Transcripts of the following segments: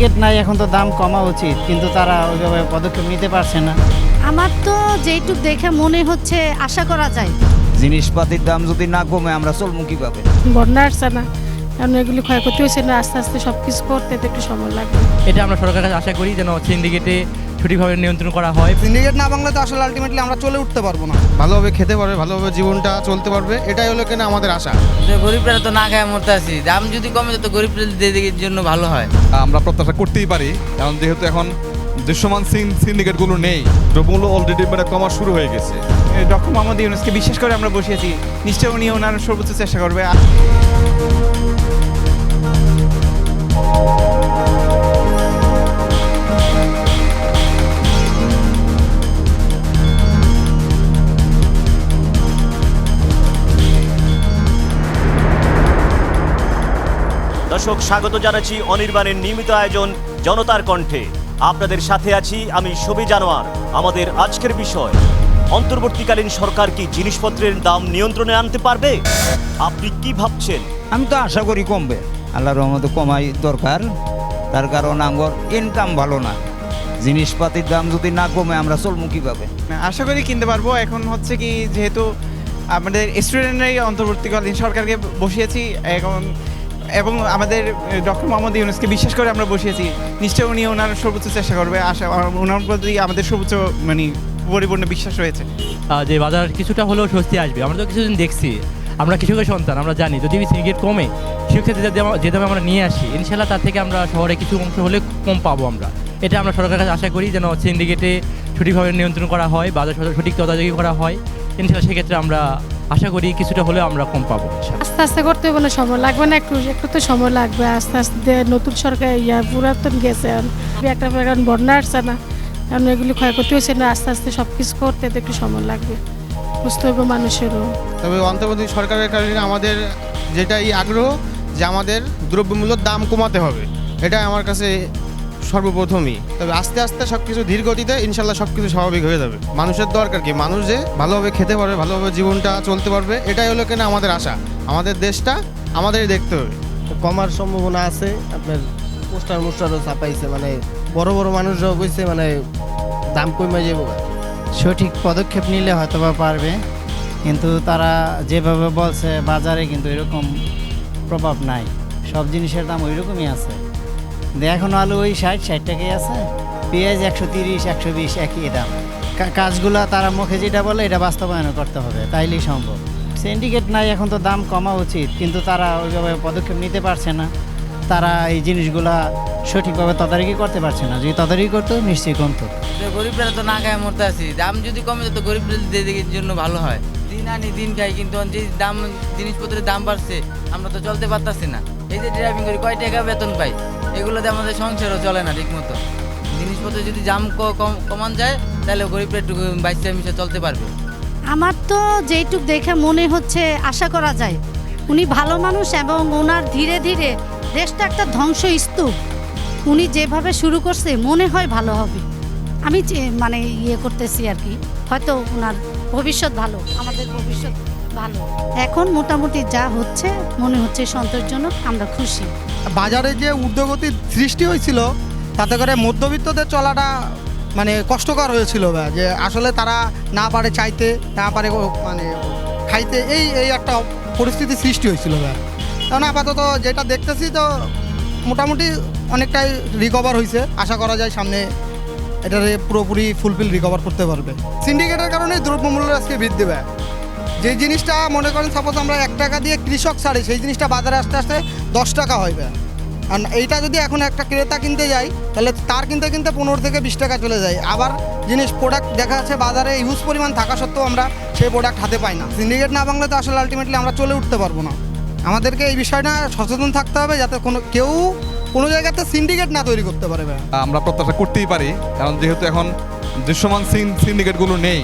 Syndicate নাই, এখন তো দাম কমা উচিত, কিন্তু তারা ওইভাবে পদক্ষেপ নিতে পারছে না। আমার তো যেইটুক দেখে মনে হচ্ছে আশা করা যায়। জিনিসপাতির দাম যদি না কমে আমরা চলবো কিভাবে? বন্যা আসছে না, কারণ এগুলি ক্ষয়ক্ষতি হয়েছে না, আস্তে আস্তে সব কিছু করতে তো একটু সময় লাগবে। এটা আমরা সরকারের কাছে আশা করি যেন সিন্ডিকেটে সঠিকভাবে নিয়ন্ত্রণ করা হয়। সিন্ডিকেট না বাংলাতে আসলে আলটিমেটলি আমরা চলে উঠতে পারবো না, ভালোভাবে খেতে পারবে, ভালোভাবে জীবনটা চলতে পারবে, এটাই হলো কিনা আমাদের আশা। গরিবরা তো না খায় মরতে আছি, দাম যদি কমে তো গরিবদের জন্য ভালো হয়। আমরা প্রত্যাশা করতেই পারি, কারণ যেহেতু এখন দৃশ্যমান সিন্ডিকেটগুলো নেই, দ্রব্যমূল্য অলরেডি কমা শুরু হয়ে গেছে। ডক্টর মোহাম্মদ ইউনূসকে বিশ্বাস করে আমরা বসিয়েছি, নিশ্চয় উনি ওনার সর্বোচ্চ চেষ্টা করবে। দর্শক, স্বাগত জানাচ্ছি অনির্বাণের নিয়মিত আয়োজন জনতার কণ্ঠে। আপনাদের সাথে আছি আমি শফি জানোয়ার। আমাদের আজকের বিষয়, অন্তর্বর্তীকালীন সরকার কি জিনিসপত্রের দাম নিয়ন্ত্রণে আনতে পারবে? আপনি কি ভাবছেন? আমি তো আশা করি কমবে, আল্লাহর রহমতে কমাই দরকার। তার কারণ আমার ইনকাম ভালো না, জিনিসপাতির দাম যদি না কমে আমরা চলবো কিভাবে? আশা করি কিনতে পারবো। এখন হচ্ছে কি, যেহেতু আমাদের স্টুডেন্টরাই অন্তর্বর্তীকালীন সরকারকে বসিয়েছি এবং আমাদের ডক্টর মোহাম্মদ ইউনূসকে বিশ্বাস করে আমরা বসিয়েছি, নিশ্চয় উনি ওনার সর্বোচ্চ চেষ্টা করবে। আশা ওনার প্রতি আমাদের সর্বোচ্চ পরিপূর্ণ বিশ্বাস রয়েছে যে বাজার কিছুটা হলেও স্বস্তি আসবে। আমরা তো কিছুদিন দেখছি, আমরা কৃষকের সন্তান, আমরা জানি যদি সিন্ডিকেট কমে সেক্ষেত্রে যে দামে আমরা নিয়ে আসি, ইনশাল্লাহ তার থেকে আমরা শহরে কিছু অংশ হলে কম পাবো আমরা। এটা আমরা সরকারের কাছে আশা করি যেন সিন্ডিকেটে সঠিকভাবে নিয়ন্ত্রণ করা হয়, বাজার সঠিক তদারকি করা হয়। ইনশাল্লাহ সেক্ষেত্রে আমরা আশা করি কিছুটা হলেও আমরা কম পাবো। আস্তে আস্তে করতে হবে না, সময় লাগবে না, একটু একটু তো সময় লাগবে। আস্তে আস্তে নতুন সরকার পুরাতন গেছে, একটা কারণ বন্যা আসছে না, কারণ এগুলি ক্ষয়ক্ষতি হয়েছে না, আস্তে আস্তে সব কিছু করতে তো একটু সময় লাগবে, বুঝতে হবে মানুষেরও। তবে অন্তর্বর্তী সরকারের কারণে আমাদের যেটাই আগ্রহ যে আমাদের দ্রব্যমূল্যের দাম কমাতে হবে, এটাই আমার কাছে সর্বপ্রথমই। তবে আস্তে আস্তে সব কিছু ধীর গতিতে ইনশাল্লাহ সব কিছু স্বাভাবিক হয়ে যাবে। মানুষের দরকার কি, মানুষ যে ভালোভাবে খেতে পারবে, ভালোভাবে জীবনটা চলতে পারবে, এটাই হলো কিনা আমাদের আশা। আমাদের দেশটা আমাদেরই দেখতে হবে। কমার সম্ভাবনা আছে। আপনার পোস্টারও ছাপাইছে, মানে বড় বড় মানুষরাও কইছে মানে দাম কমে যাবো। সঠিক পদক্ষেপ নিলে হয়তো বা পারবে, কিন্তু তারা যেভাবে বলছে বাজারে কিন্তু এরকম প্রভাব নাই, সব জিনিসের দাম ওই রকমই আছে। এখন আলু ওই 60 টাকাই আছে, পেঁয়াজ 130 120 একই দাম। কাজগুলা তারা মুখে যেটা বলে এটা বাস্তবায়ন করতে হবে, তাইলেই সম্ভব। সিন্ডিকেট নাই, এখন তো দাম কমা উচিত, কিন্তু তারা ওইভাবে পদক্ষেপ নিতে পারছে না। তারা এই জিনিসগুলা সঠিকভাবে তদারকি করতে পারছে না, যদি তদারকি করতো নিশ্চয়ই কমতো। গরিবরা তো না খায় মরতে আছি, দাম যদি কমে তো গরিবদের জন্য ভালো হয়। দিন আনি দিন খাই, কিন্তু যে দাম জিনিসপত্রের দাম বাড়ছে আমরা তো চলতে পারতাছি না। এই যে ড্রাইভিং করি, কয় টাকা বেতন পাই, এগুলোতে আমাদের সংসারও চলে না ঠিক মতো। জিনিসপত্র যদি দাম কমান যায় তাহলে গরিবরা একটু বাইশে মিশে চলতে পারবে। আমার তো যেইটুক দেখে মনে হচ্ছে আশা করা যায় উনি ভালো মানুষ, এবং ওনার ধীরে ধীরে দেশটা একটা ধ্বংস স্তূপ। উনি যেভাবে শুরু করছে মনে হয় ভালো হবে। আমি মানে করতেছি আর কি, হয়তো ওনার ভবিষ্যৎ ভালো, আমাদের ভবিষ্যৎ ভালো। এখন মোটামুটি যা হচ্ছে মনে হচ্ছে সন্তোষজনক, আমরা খুশি। বাজারে যে ঊর্ধ্বগতির সৃষ্টি হয়েছিল তাতে করে মধ্যবিত্তদের চলাটা মানে কষ্টকর হয়েছিল, যে আসলে তারা না পারে চাইতে, না পারে মানে খাইতে, এই একটা পরিস্থিতি সৃষ্টি হয়েছিল। কারণ আপাতত যেটা দেখতেছি তো মোটামুটি অনেকটাই রিকভার হয়েছে। আশা করা যায় সামনে এটারে পুরোপুরি ফুলফিল রিকভার করতে পারবে। সিন্ডিকেটের কারণে দ্রব্যমূল্য আজকে বৃদ্ধি পায়। যে জিনিসটা মনে করেন সাপোজ আমরা 1 টাকা দিয়ে কৃষক ছাড়ি, সেই জিনিসটা বাজারে আস্তে আস্তে 10 টাকা হবে। আর এইটা যদি এখন একটা ক্রেতা কিনতে যাই তাহলে তার কিনতে 15 থেকে 20 টাকা চলে যায়। আবার প্রোডাক্ট দেখা যাচ্ছে বাজারে ইউজ পরিমাণ থাকা সত্ত্বেও আমরা সেই প্রোডাক্ট হাতে পাই না। সিন্ডিকেট না বাংলাতে তো আসলে আলটিমেটলি আমরা চলে উঠতে পারবো না। আমাদেরকে এই বিষয়টা সচেতন থাকতে হবে, যাতে কেউ কোনো জায়গাতে সিন্ডিকেট না তৈরি করতে পারে। আমরা প্রত্যাশা করতেই পারি, কারণ যেহেতু এখন দৃশ্যমান সিন্ডিকেটগুলো নেই।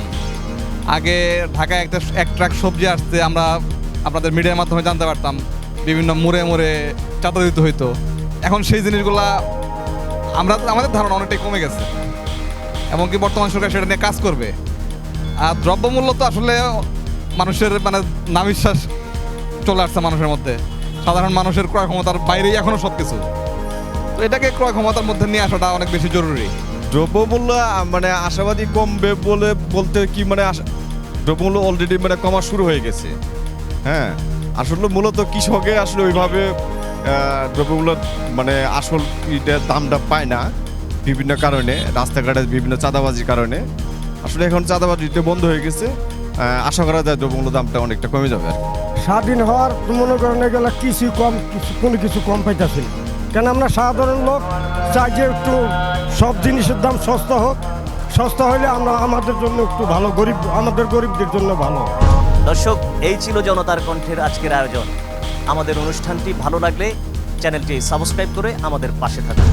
আগে ঢাকায় এক ট্রাক সবজি আসতে আমরা আপনাদের মিডিয়ার মাধ্যমে জানতে পারতাম, বিভিন্ন মোড়ে মোড়ে চাঁদা দিতে হইতো। এখন সেই জিনিসগুলা আমাদের ধারণা অনেকটাই কমে গেছে, এমনকি বর্তমান সরকার সেটা নিয়ে কাজ করবে। আর দ্রব্যমূল্য তো আসলে মানুষের নাবিশ্বাস চলে আসছে মানুষের মধ্যে। সাধারণ মানুষের ক্রয় ক্ষমতার বাইরেই এখনো সব কিছু। তো এটাকে ক্রয় ক্ষমতার মধ্যে নিয়ে আসাটা অনেক বেশি জরুরি। দ্রব্যমূল্য মানে আশাবাদী কমবে বলতে কি মানে দ্রব্যমূল্য অলরেডি মানে কমা শুরু হয়ে গেছে। হ্যাঁ, আসলে মূলত কৃষকে আসলে ওইভাবে দ্রব্যমূল্য মানে আসল দামটা পায় না বিভিন্ন কারণে, রাস্তাঘাটে বিভিন্ন চাঁদাবাজির কারণে। আসলে এখন চাঁদাবাজিটা বন্ধ হয়ে গেছে, আশা করা যায় দ্রব্যমূল্য দামটা অনেকটা কমে যাবে আর কি। স্বাধীন হওয়ার মনে করেন গেলে কোনো কিছু কম পাইতেছি না, কেন আমরা সাধারণ লোক চাই যে একটু সব জিনিসের দাম সস্তা হোক, সস্তা হলে আমরা আমাদের জন্য একটু ভালো, আমাদের গরিবদের জন্য ভালো। দর্শক, এই ছিল জনতার কণ্ঠের আজকের আয়োজন। আমাদের অনুষ্ঠানটি ভালো লাগলে চ্যানেলটি সাবস্ক্রাইব করে আমাদের পাশে থাকুন।